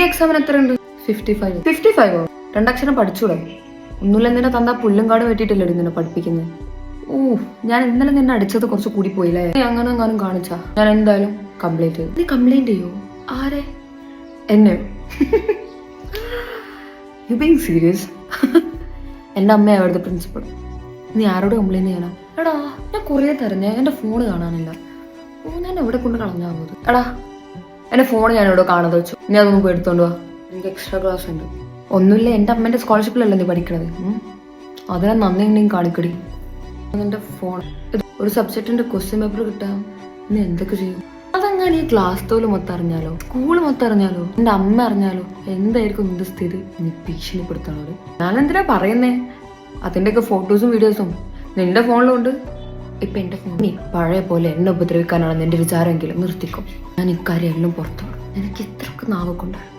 എക്സാമിന് എത്ര ഉണ്ട്? 55. 55ഓ? 2 അക്ഷരം പഠിച്ചൂടെ? ഒന്നുമില്ല, എന്തിനാ തന്നാ പുല്ലും കാട് പറ്റിയിട്ടില്ലേ നിന്നെ പഠിപ്പിക്കുന്നത്? ഞാൻ ഇന്നലെ നിന്നെ അടിച്ചത് കുറച്ച് കൂടി പോയില്ലേ? അങ്ങനെ എങ്ങാനും കാണിച്ചാ ഞാൻ എന്തായാലും കംപ്ലൈന്റ് ചെയ്യും. നീ കംപ്ലൈന്റ് ചെയ്യോ? ആരെ? എന്നെ? You being serious? എന്റെ അമ്മ അവിടുത്തെ പ്രിൻസിപ്പൾ. നീ ആരോട് കംപ്ലൈന്റ് ചെയ്യണം? എടാ ഞാൻ കുറേ തെരഞ്ഞേ, എന്റെ ഫോണ് കാണാനില്ല. ഞാൻ എവിടെ കൊണ്ട് കളഞ്ഞാ പോകുന്നത്? എടാ എന്റെ ഫോൺ ഞാൻ എവിടെ കാണാതെ വെച്ചു. നീ അതൊന്നും പോയി എടുത്തോണ്ട് വാ, എനിക്ക് എക്സ്ട്രാ ക്ലാസ് ഉണ്ട്. ഒന്നുമില്ല, എന്റെ അമ്മേന്റെ സ്കോളർഷിപ്പിലല്ലേ നീ പഠിക്കണത്. അതിനെ നന്ദി ഉണ്ടെങ്കിൽ കാണിക്കടി. നിന്റെ ഫോൺ ഒരു സബ്ജക്റ്റിന്റെ ക്വസ്റ്റ്യൻ പേപ്പർ കിട്ടാൻ നീ എന്തൊക്കെ ചെയ്യും? അതങ്ങനെ ഈ ക്ലാസ് തോല് മൊത്തം അറിഞ്ഞാലോ, സ്കൂള് മൊത്തം അറിഞ്ഞാലോ, എന്റെ അമ്മ അറിഞ്ഞാലോ എന്തായിരിക്കും നിന്റെ സ്ഥിതി? നീ ഭീഷണിപ്പെടുത്തണത്. ഞാൻ എന്തിനാ പറയുന്നേ? അതിന്റെയൊക്കെ ഫോട്ടോസും വീഡിയോസും നിന്റെ ഫോണിലുണ്ട്. ഇപ്പൊ എന്റെ ഫോണിൽ പഴയ പോലെ എന്നെ ഉപദ്രവിക്കാനാണ് നിന്റെ വിചാരമെങ്കിലും നിർത്തിക്കും. ഞാൻ ഇക്കാര്യം എല്ലാം പുറത്തോടും. എനിക്ക് ഇത്രക്ക് നാവ് കൊണ്ടാണ്.